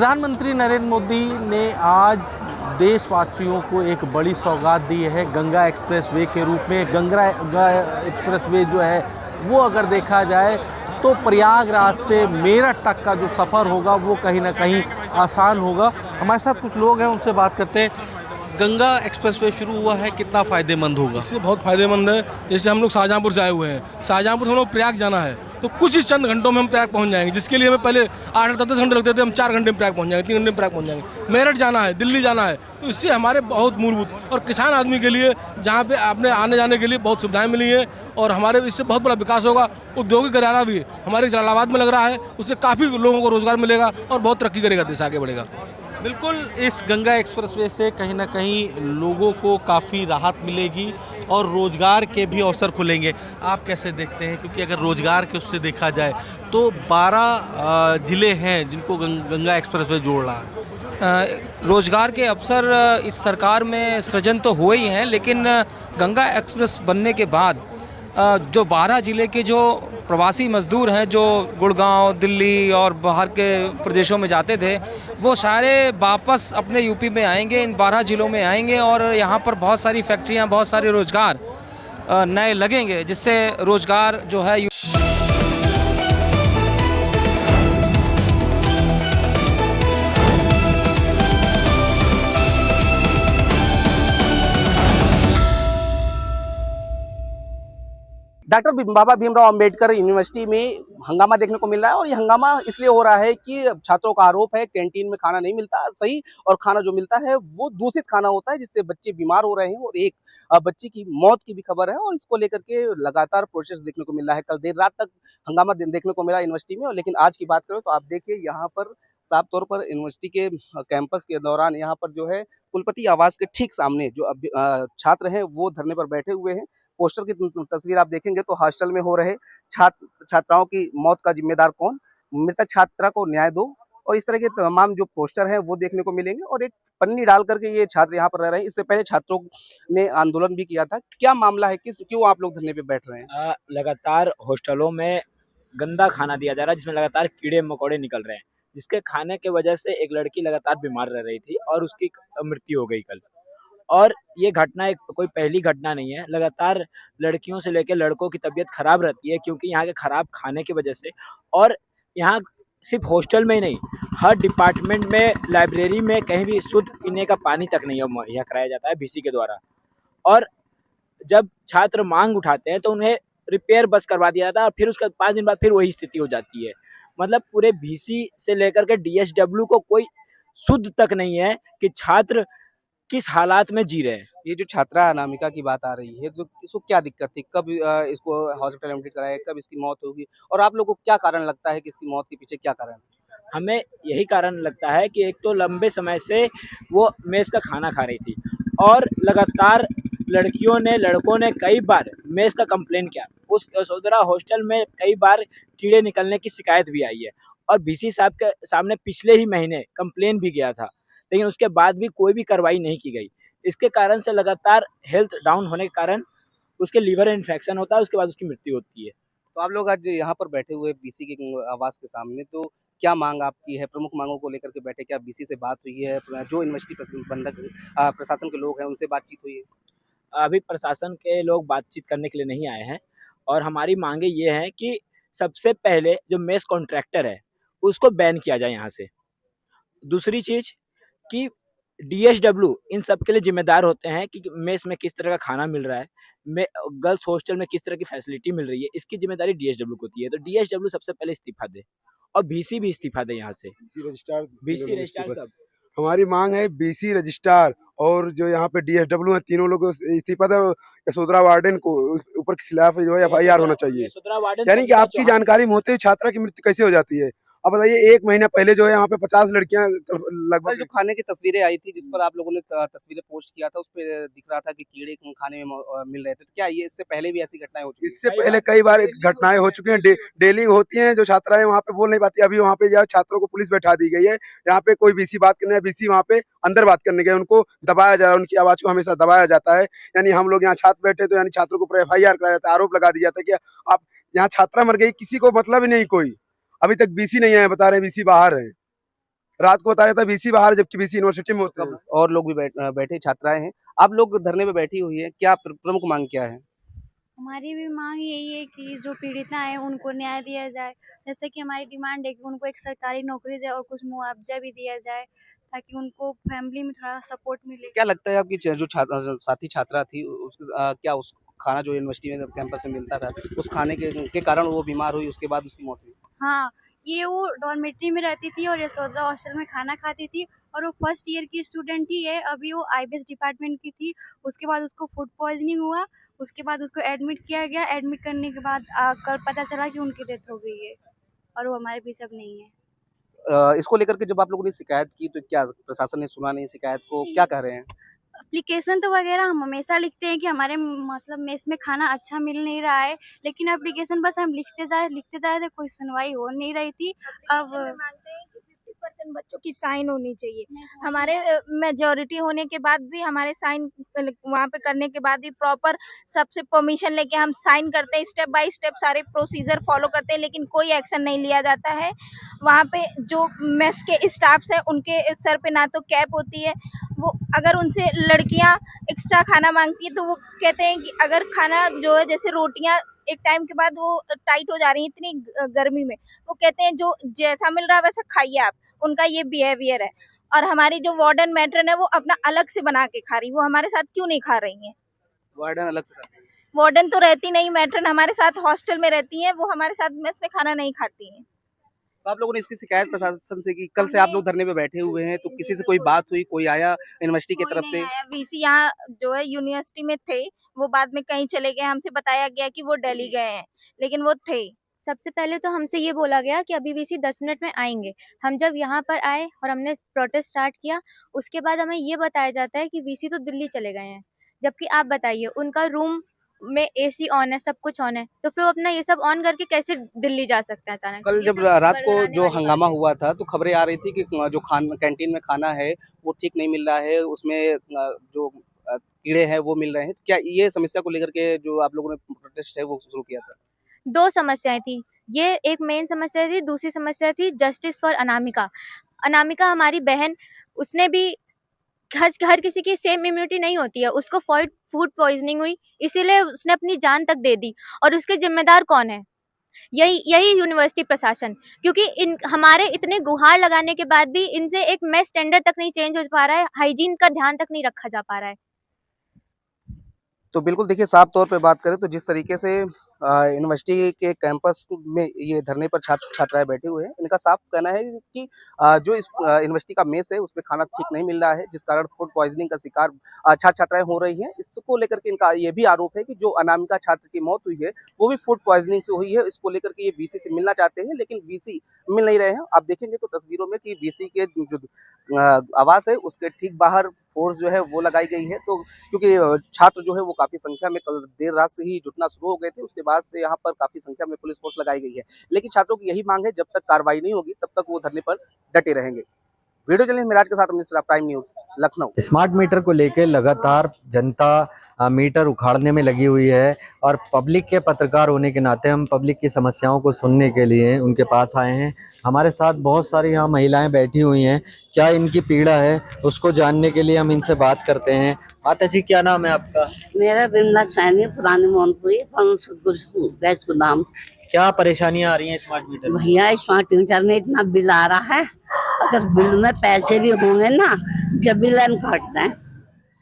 प्रधानमंत्री नरेंद्र मोदी ने आज देशवासियों को एक बड़ी सौगात दी है गंगा एक्सप्रेसवे के रूप में। गंगा एक्सप्रेसवे जो है वो अगर देखा जाए तो प्रयागराज से मेरठ तक का जो सफ़र होगा वो कहीं ना कहीं आसान होगा। हमारे साथ कुछ लोग हैं, उनसे बात करते हैं। गंगा एक्सप्रेसवे शुरू हुआ है, कितना फ़ायदेमंद होगा? इससे बहुत फ़ायदेमंद है। जैसे हम लोग शाहजहाँपुर से आए हुए हैं, शाहजहाँपुर से हम लोग प्रयाग जाना है तो कुछ ही चंद घंटों में हम प्रयाग पहुंच जाएंगे, जिसके लिए हमें पहले 8-10 घंटे लगते थे, हम 4 घंटे में प्रयाग पहुंच जाएंगे, 3 घंटे में प्रयाग पहुंच जाएंगे। मेरठ जाना है, दिल्ली जाना है, तो इससे हमारे बहुत मूलभूत और किसान आदमी के लिए जहाँ पे अपने आने जाने के लिए बहुत सुविधाएं मिली हैं और हमारे इससे बहुत बड़ा विकास होगा। औद्योगिक घराना भी हमारे जलालाबाद में लग रहा है, उससे काफ़ी लोगों को रोजगार मिलेगा और बहुत तरक्की करेगा, देश आगे बढ़ेगा। बिल्कुल, इस गंगा एक्सप्रेसवे से कहीं ना कहीं लोगों को काफ़ी राहत मिलेगी और रोज़गार के भी अवसर खुलेंगे। आप कैसे देखते हैं? क्योंकि अगर रोज़गार के उससे देखा जाए तो 12 ज़िले हैं जिनको गंगा एक्सप्रेसवे जोड़ रहा है। रोजगार के अवसर इस सरकार में सृजन तो हुए ही हैं, लेकिन गंगा एक्सप्रेस बनने के बाद जो 12 ज़िले के जो प्रवासी मजदूर हैं जो गुड़गांव, दिल्ली और बाहर के प्रदेशों में जाते थे, वो सारे वापस अपने यूपी में आएंगे, इन 12 ज़िलों में आएंगे और यहाँ पर बहुत सारी फैक्ट्रियाँ, बहुत सारे रोज़गार नए लगेंगे, जिससे रोज़गार जो है डॉक्टर बाबा भीमराव अंबेडकर यूनिवर्सिटी में हंगामा देखने को मिल रहा है और ये हंगामा इसलिए हो रहा है कि छात्रों का आरोप है कैंटीन में खाना नहीं मिलता सही, और खाना जो मिलता है वो दूषित खाना होता है, जिससे बच्चे बीमार हो रहे हैं और एक बच्चे की मौत की भी खबर है और इसको लेकर के लगातार प्रोसेस देखने को मिल रहा है। कल देर रात तक हंगामा देखने को मिला यूनिवर्सिटी में, लेकिन आज की बात करें तो आप देखिए यहाँ पर साफ तौर पर यूनिवर्सिटी के कैंपस के दौरान यहाँ पर जो है कुलपति आवास के ठीक सामने जो छात्र हैं वो धरने पर बैठे हुए हैं। पोस्टर की तस्वीर आप देखेंगे तो हॉस्टल में हो रहे छात्राओं की मौत का जिम्मेदार कौन, मृतक छात्रा को न्याय दो, और इस तरह के तमाम जो पोस्टर हैं वो देखने को मिलेंगे। और एक पन्नी डाल करके ये छात्र यहाँ पर रह रहे हैं। इससे पहले छात्रों ने आंदोलन भी किया था। क्या मामला है, क्यों आप लोग धरने पे बैठ रहे हैं? लगातार हॉस्टलों में गंदा खाना दिया जा रहा है, जिसमें लगातार कीड़े मकोड़े निकल रहे हैं, जिसके खाने के वजह से एक लड़की लगातार बीमार रह रही थी और उसकी मृत्यु हो गई कल। और ये घटना एक कोई पहली घटना नहीं है, लगातार लड़कियों से लेकर लड़कों की तबीयत खराब रहती है क्योंकि यहाँ के खराब खाने की वजह से। और यहाँ सिर्फ हॉस्टल में ही नहीं, हर डिपार्टमेंट में, लाइब्रेरी में कहीं भी शुद्ध पीने का पानी तक नहीं मुहैया कराया जाता है बीसी के द्वारा। और जब छात्र मांग उठाते हैं तो उन्हें रिपेयर बस करवा दिया जाता है और फिर उसके 5 दिन बाद फिर वही स्थिति हो जाती है। मतलब पूरे बीसी से लेकर के डीएसडब्ल्यू को कोई शुद्ध तक नहीं है कि छात्र किस हालात में जी रहे हैं। ये जो छात्रा अनामिका की बात आ रही है तो इसको क्या दिक्कत थी, कब इसको हॉस्पिटल एडमिट कराया, कब इसकी मौत होगी, और आप लोगों को क्या कारण लगता है कि इसकी मौत के पीछे क्या कारण है? हमें यही कारण लगता है कि एक तो लंबे समय से वो मेस का खाना खा रही थी और लगातार लड़कियों ने, लड़कों ने कई बार मेस का कंप्लेन किया। उस यशोधरा हॉस्टल में कई बार कीड़े निकलने की शिकायत भी आई है और बीसी साहब के सामने पिछले ही महीने कंप्लेन भी गया था, लेकिन उसके बाद भी कोई भी कार्रवाई नहीं की गई। इसके कारण से लगातार हेल्थ डाउन होने के कारण उसके लीवर इन्फेक्शन होता है, उसके बाद उसकी मृत्यु होती है। तो आप लोग आज यहाँ पर बैठे हुए बीसी के आवास के सामने, तो क्या मांग आपकी है? प्रमुख मांगों को लेकर के बैठे, क्या बीसी से बात हुई है? जो यूनिवर्सिटी प्रबंधक प्रशासन के लोग हैं उनसे बातचीत हुई है? अभी प्रशासन के लोग बातचीत करने के लिए नहीं आए हैं और हमारी मांगे ये हैं कि सबसे पहले जो मेस कॉन्ट्रैक्टर है उसको बैन किया जाए यहाँ से। दूसरी चीज़ कि डीएसडब्ल्यू इन सब के लिए जिम्मेदार होते हैं कि मेस में किस तरह का खाना मिल रहा है, गर्ल्स हॉस्टल में किस तरह की फैसिलिटी मिल रही है, इसकी जिम्मेदारी डीएसडब्ल्यू को होती है। तो डीएसडब्ल्यू सबसे पहले इस्तीफा दे और बीसी भी इस्तीफा दे यहाँ से। बीसी रजिस्ट्रार सब। हमारी मांग है बीसी रजिस्ट्रार और जो यहाँ पे डीएसडब्ल्यू है, तीनों लोग इस्तीफा दे। यशोधरा वार्डन को ऊपर खिलाफ जो है एफआईआर होना चाहिए। यानी कि आपकी जानकारी में होते हुए छात्रा की मृत्यु कैसे हो जाती है? अब बताइए, 1 महीना पहले जो है यहाँ पे 50 लड़कियां लगभग जो खाने की तस्वीरें आई थी जिस पर आप लोगों ने तस्वीरें पोस्ट किया था, उस पर दिख रहा था कि कीड़े खाने में मिल रहे थे, तो क्या ये इससे पहले भी ऐसी घटनाएं हो चुकी हैं? इससे पहले कई बार घटनाएं हो चुकी हैं, डेली होती हैं। जो छात्राएं वहाँ पे बोल नहीं पाती, अभी वहाँ पे छात्रों को पुलिस बैठा दी गई है। यहाँ पे कोई बीसी बात करने, बीसी वहाँ पे अंदर बात करने गए, उनको दबाया जा रहा है, उनकी आवाज को हमेशा दबाया जाता है। यानी हम लोग यहाँ छात्र बैठे तो यानी छात्रों को एफआईआर कराया जाता है, आरोप लगा दिया जाता है कि आप यहाँ छात्रा मर गई, किसी को मतलब ही नहीं, कोई अभी तक बीसी नहीं है, बता रहे बीसी बाहर है। रात को बताया था वीसी बाहर, जबकि वीसी यूनिवर्सिटी में होते हैं। और लोग भी बैठे छात्राएं हैं। आप लोग धरने पे बैठी हुई है, क्या प्रमुख मांग क्या है? हमारी भी मांग यही है कि जो पीड़िता है उनको न्याय दिया जाए। जैसे कि हमारी डिमांड है कि उनको एक सरकारी नौकरी जाए और कुछ मुआवजा भी दिया जाए, ताकि उनको फैमिली में थोड़ा सपोर्ट मिले। क्या लगता है आपकी जो साथी छात्रा थी क्या उस खाना जो यूनिवर्सिटी में कैंपस में मिलता था, उस खाने के कारण वो बीमार हुई, उसके बाद उसकी मौत हुई? हाँ, ये वो डॉर्मेट्री में रहती थी और यशोधरा हॉस्टल में खाना खाती थी और वो फर्स्ट ईयर की स्टूडेंट ही है। अभी वो आईबीएस डिपार्टमेंट की थी। उसके बाद उसको फूड पॉइजनिंग हुआ, उसके बाद उसको एडमिट किया गया। एडमिट करने के बाद कल पता चला कि उनकी डेथ हो गई है और वो हमारे बीच अब नहीं है। इसको लेकर के जब आप लोगों ने शिकायत की तो क्या प्रशासन ने सुना नहीं शिकायत को, क्या कह रहे हैं? एप्लीकेशन तो वगैरह हम हमेशा लिखते हैं कि हमारे मतलब मेस में खाना अच्छा मिल नहीं रहा है, लेकिन एप्लीकेशन बस हम लिखते जाए तो कोई सुनवाई हो नहीं रही थी। अब मांगते हैं कि 50% बच्चों की साइन होनी चाहिए। हमारे मेजॉरिटी होने के बाद भी हमारे साइन वहाँ पे करने के बाद भी प्रॉपर सबसे परमिशन लेके हम साइन करते हैं, स्टेप बाय स्टेप सारे प्रोसीजर फॉलो करते हैं, लेकिन कोई एक्शन नहीं लिया जाता है। वहाँ पे जो मेस के स्टाफ्स हैं उनके सर पे ना तो कैप होती है। वो अगर उनसे लड़कियाँ एक्स्ट्रा खाना मांगती है तो वो कहते हैं कि अगर खाना जो है जैसे रोटियाँ एक टाइम के बाद वो टाइट हो जा रही है इतनी गर्मी में, वो कहते हैं जो जैसा मिल रहा है वैसा खाइए आप। उनका ये बिहेवियर है। और हमारी जो वार्डन मैट्रन है वो अपना अलग से बना के खा रही, वो हमारे साथ क्यों नहीं खा रही हैं? वार्डन अलग से करते हैं। वार्डन तो रहती नहीं, मैट्रन हमारे साथ हॉस्टल में रहती हैं, वो हमारे साथ मेस में खाना नहीं खाती हैं। तो आप लोगों ने इसकी शिकायत प्रशासन से की? कल से आप लोग धरने पे बैठे हुए हैं, तो किसी से कोई बात हुई, कोई आया यूनिवर्सिटी की तरफ से? वीसी यहाँ जो है यूनिवर्सिटी में थे, वो बाद में कहीं चले गए। हमसे बताया गया कि वो दिल्ली गए हैं, लेकिन वो थे। सबसे पहले तो हमसे ये बोला गया कि अभी वीसी 10 मिनट में आएंगे। हम जब यहाँ पर आए और हमने प्रोटेस्ट स्टार्ट किया, उसके बाद हमें ये बताया जाता है कि वीसी तो दिल्ली चले गए हैं। जबकि आप बताइए, उनका रूम में एसी ऑन है, सब कुछ ऑन है, तो फिर वो अपना ये सब ऑन करके कैसे दिल्ली जा सकते हैं अचानक? कल जब रात को जो हंगामा हुआ था तो खबरें आ रही थी कि जो कैंटीन में खाना है वो ठीक नहीं मिल रहा है, उसमें जो कीड़े हैं वो मिल रहे हैं। क्या ये समस्या को लेकर के जो आप लोगों ने प्रोटेस्ट है वो शुरू किया था? 2 समस्याएं थी। ये एक मेन समस्या थी, दूसरी समस्या थी जस्टिस फॉर अनामिका। अनामिका हमारी बहन, उसने भी हर किसी की सेम इम्यूनिटी नहीं होती है, उसको फूड पॉइजनिंग हुई, इसीलिए उसने अपनी जान तक दे दी। और उसके जिम्मेदार कौन है? यही यूनिवर्सिटी प्रशासन। क्योंकि इन हमारे इतने गुहार लगाने के बाद भी इनसे एक मेस स्टैंडर्ड तक नहीं चेंज हो पा रहा है, हाइजीन का ध्यान तक नहीं रखा जा पा रहा है। तो बिल्कुल देखिए, साफ तौर पे बात करें तो जिस तरीके से यूनिवर्सिटी के कैंपस में ये धरने पर छात्राएं बैठे हुए हैं, इनका साफ कहना है कि जो इस यूनिवर्सिटी का मेस है उसमें खाना ठीक नहीं मिल रहा है, जिस कारण फूड पॉइजनिंग का शिकार छात्राएं हो रही हैं। इसको लेकर के इनका ये भी आरोप है कि जो अनामिका छात्र की मौत हुई है वो भी फूड पॉइजनिंग से हुई है। इसको लेकर के ये वीसी से मिलना चाहते हैं, लेकिन वीसी मिल नहीं रहे हैं। आप देखेंगे तो तस्वीरों में कि वीसी के जो आवास है उसके ठीक बाहर फोर्स जो है वो लगाई गई है। तो क्योंकि छात्र जो है वो काफी संख्या में कल देर रात से ही जुटना शुरू हो गए थे, उसके बाद से यहाँ पर काफी संख्या में पुलिस फोर्स लगाई गई है। लेकिन छात्रों की यही मांग है, जब तक कार्रवाई नहीं होगी तब तक वो धरने पर डटे रहेंगे। वीडियो जर्नलिस्ट मिराज के साथ अमित सिरा, prime news, Lucknow. Smart meter को लेकर लगातार जनता मीटर उखाड़ने में लगी हुई है और पब्लिक के पत्रकार होने के नाते हम पब्लिक की समस्याओं को सुनने के लिए उनके पास आए हैं। हमारे साथ बहुत सारी यहाँ महिलाएं बैठी हुई हैं, क्या इनकी पीड़ा है उसको जानने के लिए हम इनसे बात करते हैं। माता जी, क्या नाम है आपका? मेरा बिमला सैनी, पुरानी मोहनपुरी, गैस गोदाम। क्या परेशानियां आ रही हैं स्मार्ट मीटर? भैया स्मार्ट मीटर में इतना बिल आ रहा है, अगर बिल में पैसे भी होंगे ना जब बिल काटते हैं।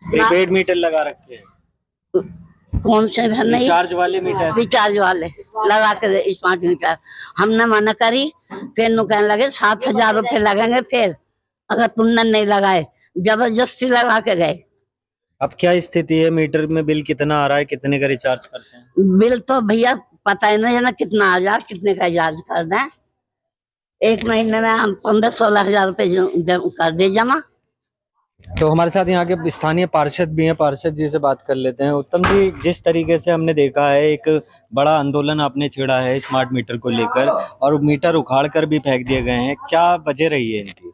प्रीपेड मीटर लगा रखे हैं? कौन से नहीं, रिचार्ज वाले मीटर? रिचार्ज वाले लगा कर स्मार्ट मीटर। हमने मना करी, फिर नु कहने लगे 7,000 रुपए लगेंगे, फिर अगर तुमने नहीं लगाए जबरदस्ती लगा के गए। अब क्या स्थिति है? मीटर में बिल कितना आ रहा है, कितने का रिचार्ज करते हैं? बिल तो भैया पता ही नहीं है ना कितना आ जाए, कितने का रिचार्ज कर दें। एक महीने में हम 15-16 हजार रुपए कर दे जमा। तो हमारे साथ यहाँ के स्थानीय पार्षद भी हैं, पार्षद जी से बात कर लेते हैं। उत्तम जी, जिस तरीके से हमने देखा है एक बड़ा आंदोलन आपने छेड़ा है स्मार्ट मीटर को लेकर और मीटर उखाड़ कर भी फेंक दिए गए हैं, क्या वजह रही है इनकी?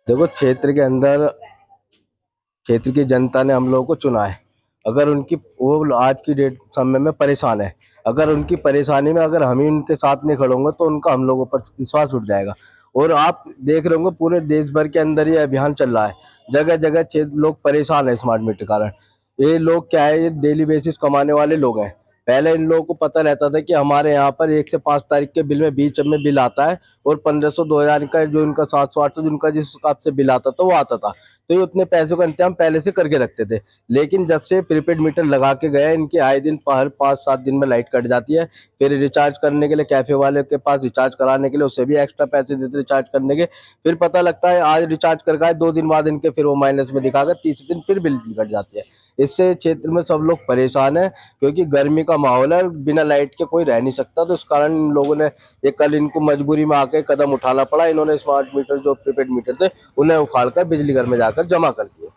देखो, क्षेत्र के अंदर क्षेत्र की जनता ने हम लोगों को चुना है। अगर उनकी वो आज की डेट समय में परेशान है, अगर उनकी परेशानी में अगर हम ही उनके साथ नहीं खड़े होंगे तो उनका हम लोगों पर विश्वास उठ जाएगा। और आप देख रहे होंगे पूरे देश भर के अंदर ये अभियान चल रहा है, जगह जगह लोग परेशान है स्मार्ट मीटर के कारण। ये लोग क्या है, ये डेली बेसिस कमाने वाले लोग हैं। पहले इन लोगों को पता रहता था कि हमारे यहाँ पर 1 से 5 तारीख के बिल में बीच में बिल आता है और 1500 2000 का जो इनका 700 800 जिनका जिस हिसाब से बिल आता था वो आता था, तो ये उतने पैसों का इंतजाम पहले से करके रखते थे। लेकिन जब से प्रीपेड मीटर लगा के गए, इनके आए दिन हर 5-7 दिन में लाइट कट जाती है। फिर रिचार्ज करने के लिए कैफे वाले के पास रिचार्ज कराने के लिए उसे भी एक्स्ट्रा पैसे देते रिचार्ज करने के। फिर पता लगता है आज रिचार्ज कर गए, 2 दिन बाद इनके फिर वो माइनस में दिखाकर तीसरे दिन फिर बिल कट जाती है। इससे क्षेत्र में सब लोग परेशान है, क्योंकि गर्मी का माहौल है, बिना लाइट के कोई रह नहीं सकता। तो इस कारण इन लोगों ने ये कल इनको मजबूरी में आके कदम उठाना पड़ा। इन्होंने स्मार्ट मीटर जो प्रीपेड मीटर थे उन्हें उखाड़कर बिजली घर में जाकर जमा कर दिए।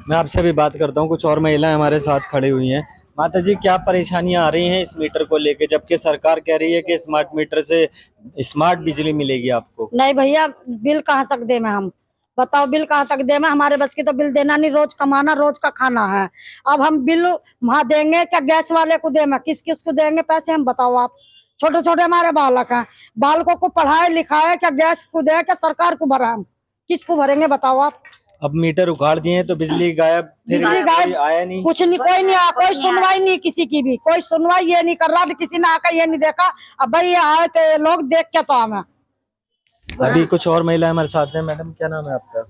मैं आपसे भी बात करता हूँ, कुछ और महिलाएं हमारे साथ खड़ी हुई हैं। माता जी, क्या परेशानियां आ रही हैं इस मीटर को लेके, जबकि सरकार कह रही है कि स्मार्ट मीटर से स्मार्ट बिजली मिलेगी आपको? नहीं भैया, बिल कहाँ तक दे में हम बताओ, बिल कहाँ तक दे में? हमारे बस की तो बिल देना नहीं, रोज कमाना रोज का खाना है। अब हम बिल वहाँ देंगे क्या गैस वाले को दे में? किस किस को देंगे पैसे हम बताओ आप? छोटे छोटे हमारे बालक हैं, बालकों को पढ़ाए लिखाए क्या गैस को दे क्या सरकार को भरा? हम किसको भरेंगे बताओ आप? अब मीटर उखाड़ दिए तो बिजली गायब, बिजली गायब, आया नहीं, कुछ नहीं, कोई नहीं आया, कोई सुनवाई नहीं, किसी की भी कोई सुनवाई ये नहीं कर रहा, किसी ने आकर ये नहीं देखा। अब भाई ये आए थे लोग देख के तो हमें। अभी कुछ और महिला हमारे साथ हैं। मैडम, क्या नाम है आपका?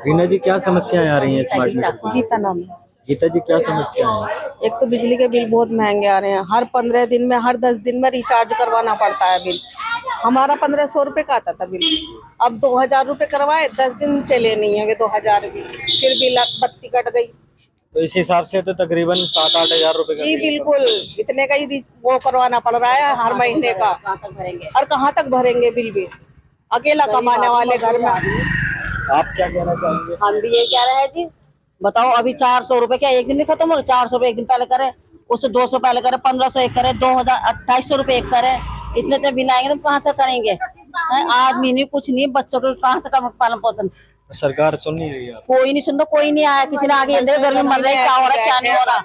रीना जी, क्या समस्याएं आ रही हैं स्मार्ट मीटर से? गीता नाम है। गीता जी, क्या समस्या है? एक तो बिजली के बिल बहुत महंगे आ रहे हैं, हर 15 दिन में, हर 10 दिन में रिचार्ज करवाना पड़ता है बिल। हमारा 1500 रुपए का आता था बिल, अब 2000 रुपए करवाए, 10 दिन चले नहीं है वे 2000 बिल, फिर बिल बत्ती कट गई। तो इस हिसाब से तो तकरीबन 7-8 हजार रुपए का जी बिल्कुल, इतने का ही वो करवाना पड़ रहा है हर महीने का। और कहाँ तक भरेंगे बिल भी, अकेला कमाने वाले घर में। आप क्या कहना चाहेंगे? हम भी ये कह रहे हैं जी, बताओ अभी 400 रुपए क्या एक दिन में खत्म हो? 400 रुपए एक दिन पहले करे, उससे 200 पहले करे, 1500 एक करे, 2800 रुपए एक करे, इतने इतने बिल आएंगे तो कहाँ से करेंगे? आदमी नहीं, कुछ नहीं, बच्चों को कहाँ से पालन पोषण? सरकार सुन नहीं रही है? कोई नहीं सुनता, कोई नहीं आया, किसी ने आगे गर्मी मर रही है, क्या हो रहा है क्या नहीं हो रहा।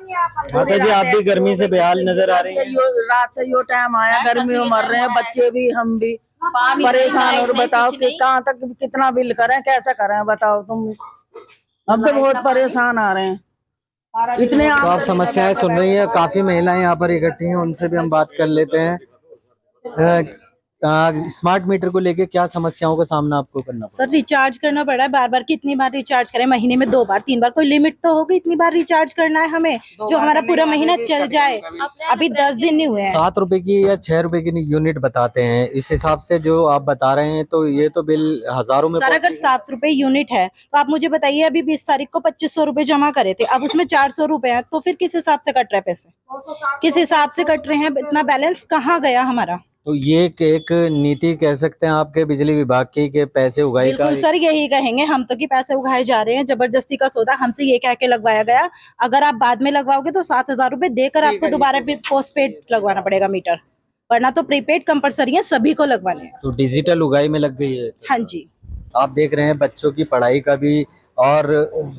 माता जी, आप भी गर्मी से बेहाल नजर आ रही हैं। रात से यो टाइम आया, गर्मी में मर रहे हैं बच्चे भी, हम भी परेशान। और बताओ कि कहाँ तक कितना बिल करें, कैसे करें बताओ तुम? हम तो बहुत परेशान आ रहे हैं इतने। तो आप समस्याएं सुन रही हैं, काफी महिलाएं यहाँ पर इकट्ठी हैं, उनसे भी हम बात कर लेते हैं। स्मार्ट मीटर को लेके क्या समस्याओं का सामना आपको करना पड़ा? सर, रिचार्ज करना पड़ा है बार बार, कितनी बार रिचार्ज करें? महीने में 2 बार 3 बार, कोई लिमिट तो होगी, इतनी बार रिचार्ज करना है हमें जो हमारा पूरा महीना चल जाए। अभी 10 दिन नहीं हुए हैं। 7 रुपए की या 6 रुपए की यूनिट बताते हैं, इस हिसाब से जो आप बता रहे हैं तो ये तो बिल हजारों में। सर, अगर 7 रुपए यूनिट है तो आप मुझे बताइए, अभी 20 तारीख को 2500 रुपए जमा करे थे, अब उसमें 400 रुपए है, तो फिर किस हिसाब से कट रहे पैसे? किस हिसाब से कट रहे हैं? इतना बैलेंस कहाँ गया हमारा? तो ये एक नीति कह सकते हैं आपके बिजली विभाग की के पैसे उगाई का? बिल्कुल सर, यही कहेंगे हम तो कि पैसे उगाए जा रहे हैं, जबरदस्ती का सौदा हमसे ये कह के लगवाया गया। अगर आप बाद में लगवाओगे तो 7000 रुपए देकर आपको दोबारा पोस्ट पेड लगवाना पड़ेगा मीटर, वरना तो प्रीपेड कंपलसरी है, सभी को लगवाने हैं। तो डिजिटल उगाई में लग गई है? हाँ जी। आप देख रहे हैं बच्चों की पढ़ाई का भी और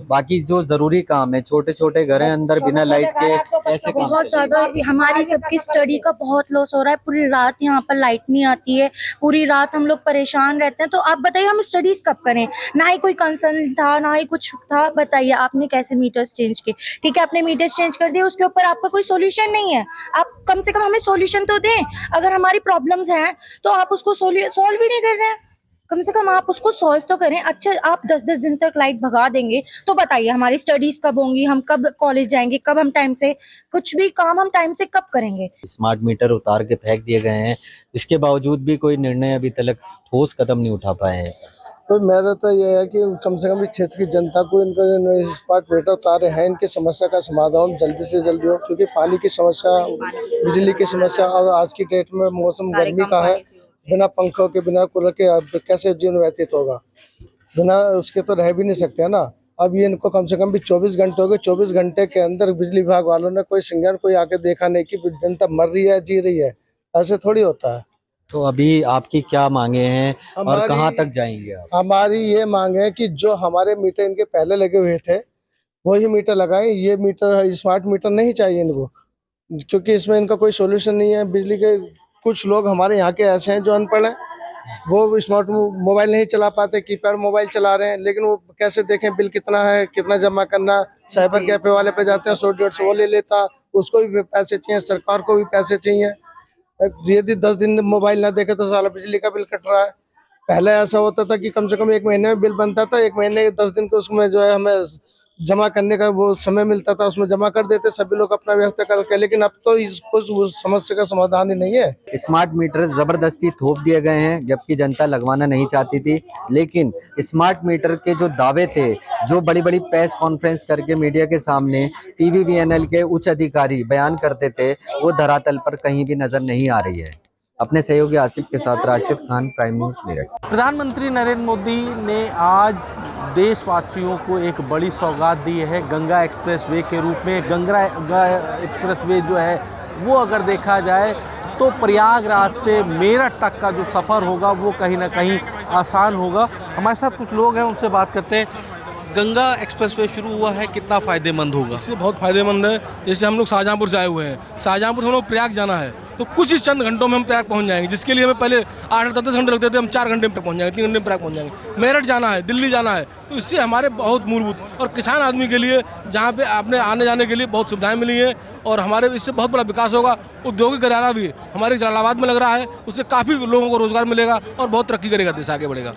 बाकी जो जरूरी काम है, छोटे छोटे घर हैं अंदर बिना लाइट के, ऐसे बहुत ज्यादा हमारी सबकी स्टडी का बहुत लॉस हो रहा है। पूरी रात यहाँ पर लाइट नहीं आती है, पूरी रात हम लोग परेशान रहते हैं। तो आप बताइए हम स्टडीज कब करें? ना ही कोई कंसर्न था, ना ही कुछ था। बताइए आपने कैसे मीटर्स चेंज किए? ठीक है, आपने मीटर्स चेंज कर दिए, उसके ऊपर आपका कोई सोल्यूशन नहीं है। आप कम से कम हमें सोल्यूशन तो दें। अगर हमारी प्रॉब्लम्स हैं तो आप उसको सॉल्व ही नहीं कर रहे हैं, कम से कम आप उसको सॉल्व तो करें। अच्छा, आप 10-10 दिन तक लाइट भगा देंगे तो बताइए हमारी स्टडीज कब होंगी? हम कब कॉलेज जाएंगे? कब हम टाइम से कुछ भी काम हम टाइम से कब करेंगे? स्मार्ट मीटर उतार के फेंक दिए गए हैं, इसके बावजूद भी कोई निर्णय अभी तक ठोस कदम नहीं उठा पाए हैं। तो मेरा तो ये है कि कम से कम इस क्षेत्र की जनता को इनका स्मार्ट मीटर उतारे हैं, इनकी समस्या का समाधान जल्दी से जल्दी हो, क्योंकि पानी की समस्या, बिजली की समस्या, और आज की डेट में मौसम गर्मी का है, बिना पंखों के बिना कूलर के अब कैसे जीवन व्यतीत होगा? बिना उसके तो रह भी नहीं सकते है ना। अब ये इनको कम से कम भी 24 घंटे हो गए, 24 घंटे के अंदर बिजली विभाग वालों ने कोई संज्ञान कोई आके देखा नहीं कि जनता मर रही है जी रही है, ऐसे थोड़ी होता है। तो अभी आपकी क्या मांगे हैं और कहाँ तक जाएंगे आप? हमारी ये मांग है कि जो हमारे मीटर इनके पहले लगे हुए थे वही मीटर लगाएं, ये मीटर स्मार्ट मीटर नहीं चाहिए इनको, क्योंकि इसमें इनका कोई सोल्यूशन नहीं है। बिजली के कुछ लोग हमारे यहाँ के ऐसे हैं जो अनपढ़ हैं, वो स्मार्ट मोबाइल नहीं चला पाते, कीपैड मोबाइल चला रहे हैं, लेकिन वो कैसे देखें बिल कितना है, कितना जमा करना। साइबर कैफे वाले पे जाते हैं, 100-150 वो ले लेता, उसको भी पैसे चाहिए, सरकार को भी पैसे चाहिए। यदि 10 दिन मोबाइल ना देखे तो साला बिजली का बिल कट रहा है। पहले ऐसा होता था कि कम से कम 1 महीने में बिल बनता था, 1 महीने 10 दिन को उसमें जो है हमें जमा करने का वो समय मिलता था, उसमें जमा कर देते सभी लोग अपना व्यवस्था करके। लेकिन अब तो इसको उस समस्या का समाधान ही नहीं है। स्मार्ट मीटर जबरदस्ती थोप दिए गए हैं, जबकि जनता लगवाना नहीं चाहती थी। लेकिन स्मार्ट मीटर के जो दावे थे, जो बड़ी बड़ी प्रेस कॉन्फ्रेंस करके मीडिया के सामने TVBNL के उच्च अधिकारी बयान करते थे, वो धरातल पर कहीं भी नजर नहीं आ रही है। अपने सहयोगी आसिफ के साथ राशिद खान, प्राइम न्यूज़ मेरठ। प्रधानमंत्री नरेंद्र मोदी ने आज देशवासियों को एक बड़ी सौगात दी है गंगा एक्सप्रेसवे के रूप में। गंगा एक्सप्रेसवे जो है वो अगर देखा जाए तो प्रयागराज से मेरठ तक का जो सफ़र होगा वो कहीं ना कहीं आसान होगा। हमारे साथ कुछ लोग हैं, उनसे बात करते हैं। गंगा एक्सप्रेसवे शुरू हुआ है, कितना फ़ायदेमंद होगा? इससे बहुत फ़ायदेमंद है। जैसे हम लोग शाहजहाँपुर से आए हुए हैं, शाहजहाँपुर से हम लोग प्रयाग जाना है, तो कुछ ही चंद घंटों में हम प्रयाग पहुंच जाएंगे, जिसके लिए हमें पहले 8-10 घंटे लगते थे, हम 4 घंटे में पहुंच जाएंगे, 3 घंटे में प्रयाग पहुंच जाएंगे। मेरठ जाना है, दिल्ली जाना है, तो इससे हमारे बहुत मूलभूत और किसान आदमी के लिए जहाँ पे आपने आने जाने के लिए बहुत सुविधाएँ मिली हैं और हमारे इससे बहुत बड़ा विकास होगा। औद्योगिक घराना भी हमारे जलालाबाद में लग रहा है, उससे काफ़ी लोगों को रोज़गार मिलेगा और बहुत तरक्की करेगा, देश आगे बढ़ेगा।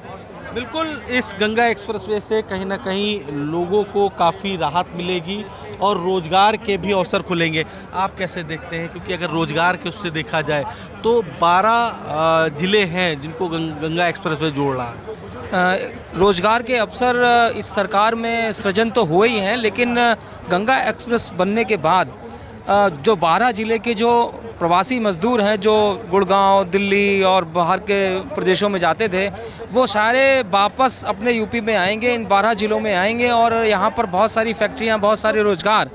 बिल्कुल, इस गंगा एक्सप्रेसवे से कहीं ना कहीं लोगों को काफ़ी राहत मिलेगी और रोज़गार के भी अवसर खुलेंगे। आप कैसे देखते हैं? क्योंकि अगर रोज़गार के उससे देखा जाए तो 12 ज़िले हैं जिनको गंगा एक्सप्रेसवे जोड़ रहा है। रोजगार के अवसर इस सरकार में सृजन तो हुए ही हैं, लेकिन गंगा एक्सप्रेस बनने के बाद जो 12 ज़िले के जो प्रवासी मजदूर हैं, जो गुड़गांव, दिल्ली और बाहर के प्रदेशों में जाते थे, वो सारे वापस अपने यूपी में आएंगे, इन 12 ज़िलों में आएंगे और यहाँ पर बहुत सारी फैक्ट्रियाँ, बहुत सारे रोज़गार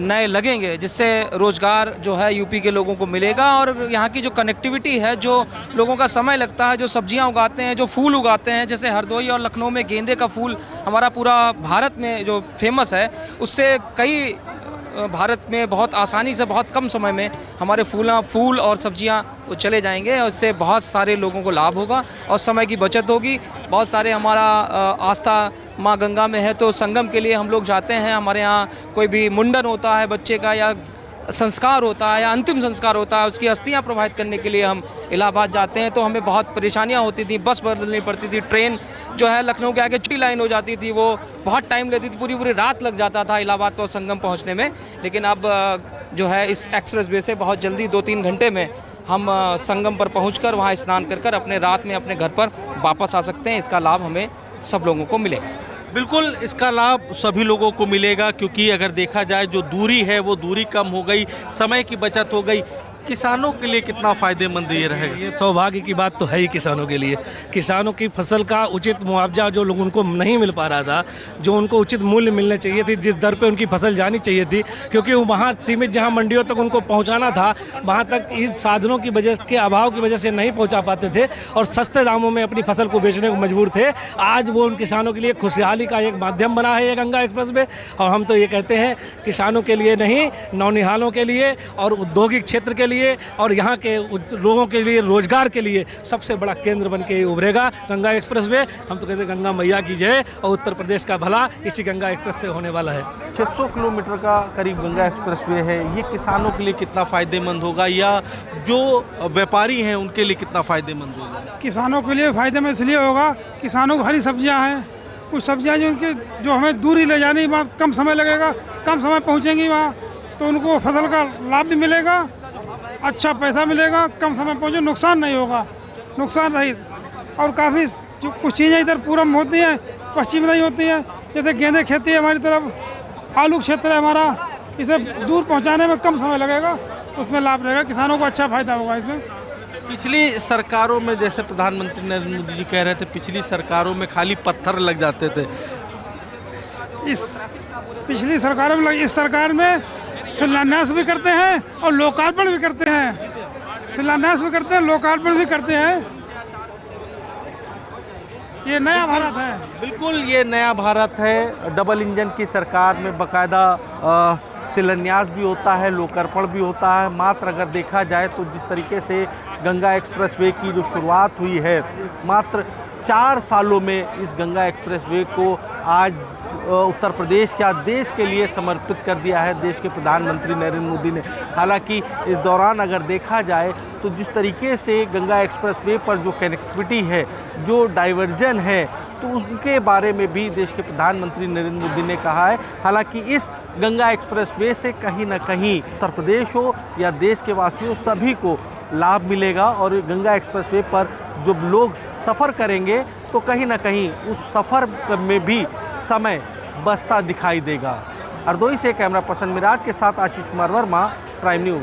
नए लगेंगे, जिससे रोज़गार जो है यूपी के लोगों को मिलेगा। और यहाँ की जो कनेक्टिविटी है, जो लोगों का समय लगता है, जो सब्जियाँ उगाते हैं, जो फूल उगाते हैं, जैसे हरदोई और लखनऊ में गेंदे का फूल हमारा पूरा भारत में जो फेमस है, उससे कई भारत में बहुत आसानी से बहुत कम समय में हमारे फूल और सब्जियां चले जाएंगे और इससे बहुत सारे लोगों को लाभ होगा और समय की बचत होगी। बहुत सारे हमारा आस्था माँ गंगा में है, तो संगम के लिए हम लोग जाते हैं। हमारे यहाँ कोई भी मुंडन होता है बच्चे का, या संस्कार होता है, या अंतिम संस्कार होता है, उसकी अस्थियां प्रवाहित करने के लिए हम इलाहाबाद जाते हैं, तो हमें बहुत परेशानियां होती थी, बस बदलनी पड़ती थी, ट्रेन जो है लखनऊ के आगे छोटी लाइन हो जाती थी, वो बहुत टाइम लेती थी, पूरी रात लग जाता था इलाहाबाद को संगम पहुंचने में। लेकिन अब जो है इस एक्सप्रेस वे से बहुत जल्दी 2-3 घंटे में हम संगम पर पहुँच वहाँ स्नान कर अपने रात में अपने घर पर वापस आ सकते हैं। इसका लाभ हमें सब लोगों को मिलेगा। बिल्कुल, इसका लाभ सभी लोगों को मिलेगा, क्योंकि अगर देखा जाए जो दूरी है वो दूरी कम हो गई, समय की बचत हो गई। किसानों के लिए कितना फ़ायदेमंद ये रहेगा? ये सौभाग्य की बात तो है ही किसानों के लिए। किसानों की फसल का उचित मुआवजा जो लोग उनको नहीं मिल पा रहा था, जो उनको उचित मूल्य मिलने चाहिए थी, जिस दर पे उनकी फसल जानी चाहिए थी, क्योंकि वहाँ सीमित जहाँ मंडियों तक उनको पहुँचाना था, वहाँ तक इस साधनों की वजह के अभाव की वजह से नहीं पहुँचा पाते थे और सस्ते दामों में अपनी फसल को बेचने को मजबूर थे। आज वो उन किसानों के लिए खुशहाली का एक माध्यम बना है ये गंगा एक्सप्रेस वे। और हम तो ये कहते हैं किसानों के लिए नहीं, नौनिहालों के लिए और औद्योगिक क्षेत्र के लिए और यहाँ के लोगों के लिए, रोजगार के लिए सबसे बड़ा केंद्र बन के उभरेगा गंगा एक्सप्रेस वे। हम तो कहते हैं गंगा मैया की जय और उत्तर प्रदेश का भला इसी गंगा एक्सप्रेस से होने वाला है। 600 किलोमीटर का करीब गंगा एक्सप्रेस वे है, ये किसानों के लिए कितना फ़ायदेमंद होगा या जो व्यापारी हैं उनके लिए कितना फ़ायदेमंद होगा? किसानों के लिए फ़ायदेमंद इसलिए होगा, किसानों को हरी सब्जियाँ हैं, कुछ सब्जियाँ जो हमें दूरी ले जाने के बाद कम समय लगेगा, कम समय पहुँचेंगी वहाँ, तो उनको फसल का लाभ भी मिलेगा, अच्छा पैसा मिलेगा, कम समय पहुँचे, नुकसान नहीं होगा, नुकसान रहित। और काफ़ी जो कुछ चीज़ें इधर पूरब में होती हैं, पश्चिम नहीं होती हैं, जैसे गेंदे खेती है हमारी तरफ, आलू क्षेत्र है हमारा, इसे दूर पहुँचाने में कम समय लगेगा, उसमें लाभ रहेगा, किसानों को अच्छा फ़ायदा होगा इसमें। पिछली सरकारों में, जैसे प्रधानमंत्री नरेंद्र मोदी जी कह रहे थे, पिछली सरकारों में खाली पत्थर लग जाते थे, इस पिछली सरकारों में, इस सरकार में शिलान्यास भी करते हैं और लोकार्पण भी करते हैं, शिलान्यास भी करते हैं, लोकार्पण भी करते हैं। ये नया भारत है। बिल्कुल, ये नया भारत है। डबल इंजन की सरकार में बाकायदा शिलान्यास भी होता है, लोकार्पण भी होता है। मात्र अगर देखा जाए तो जिस तरीके से गंगा एक्सप्रेसवे की जो शुरुआत हुई है, मात्र 4 सालों में इस गंगा एक्सप्रेसवे को आज उत्तर प्रदेश क्या देश के लिए समर्पित कर दिया है देश के प्रधानमंत्री नरेंद्र मोदी ने। हालांकि इस दौरान अगर देखा जाए तो जिस तरीके से गंगा एक्सप्रेसवे पर जो कनेक्टिविटी है, जो डाइवर्जन है, तो उनके बारे में भी देश के प्रधानमंत्री नरेंद्र मोदी ने कहा है। हालांकि इस गंगा एक्सप्रेसवे से कहीं ना कहीं उत्तर प्रदेश हो या देश के वासियों सभी को लाभ मिलेगा और गंगा एक्सप्रेसवे पर जब लोग सफ़र करेंगे तो कहीं ना कहीं उस सफ़र में भी समय बचता दिखाई देगा। हरदोई से कैमरा पर्सन मिराज के साथ आशीष कुमार वर्मा, प्राइम न्यूज़।